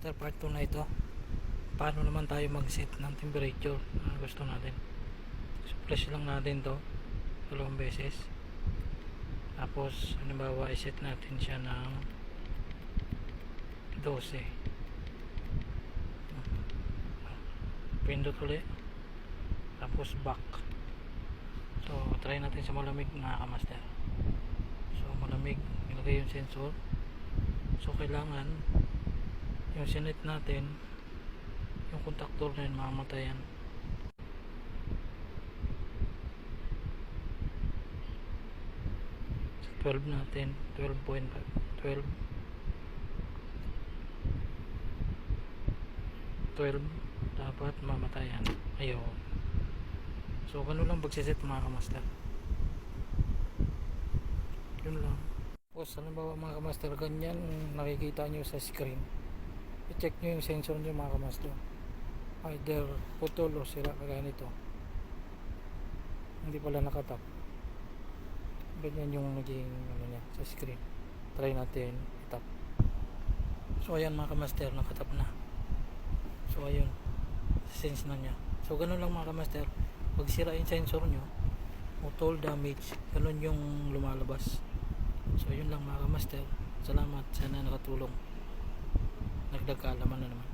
Master, part 2 na ito. Paano naman tayo mag-set ng temperature na gusto natin. So flash lang natin to dalawang beses, tapos halimbawa i-set natin siya ng 12. Pindot ulit, tapos back. So try natin sa malamig mga kamaster. So malamig, ilagay yung sensor. So kailangan yung sinet natin, yung contactor na yun, mamatayan. So 12 natin, 12.5, 12 dapat mamatayan. Ayun. So ganun lang pagsiset mga kamaster. Yun lang. Tapos halimbawa mga kamaster, ganyan nakikita nyo sa screen, i-check nyo yung sensor nyo mga kamaster, either putol o sira, kagaya nito hindi pala nakatap. Ganyan yung naging ano niya sa screen. Try natin itap. So ayan mga kamaster, nakatap na. So ayun, sense na niya. So ganun lang mga kamaster, pag sira yung sensor nyo o tool damage, ganun yung lumalabas. So yun lang mga kamaster, salamat, sana nakatulong, nagdag kaalaman na naman.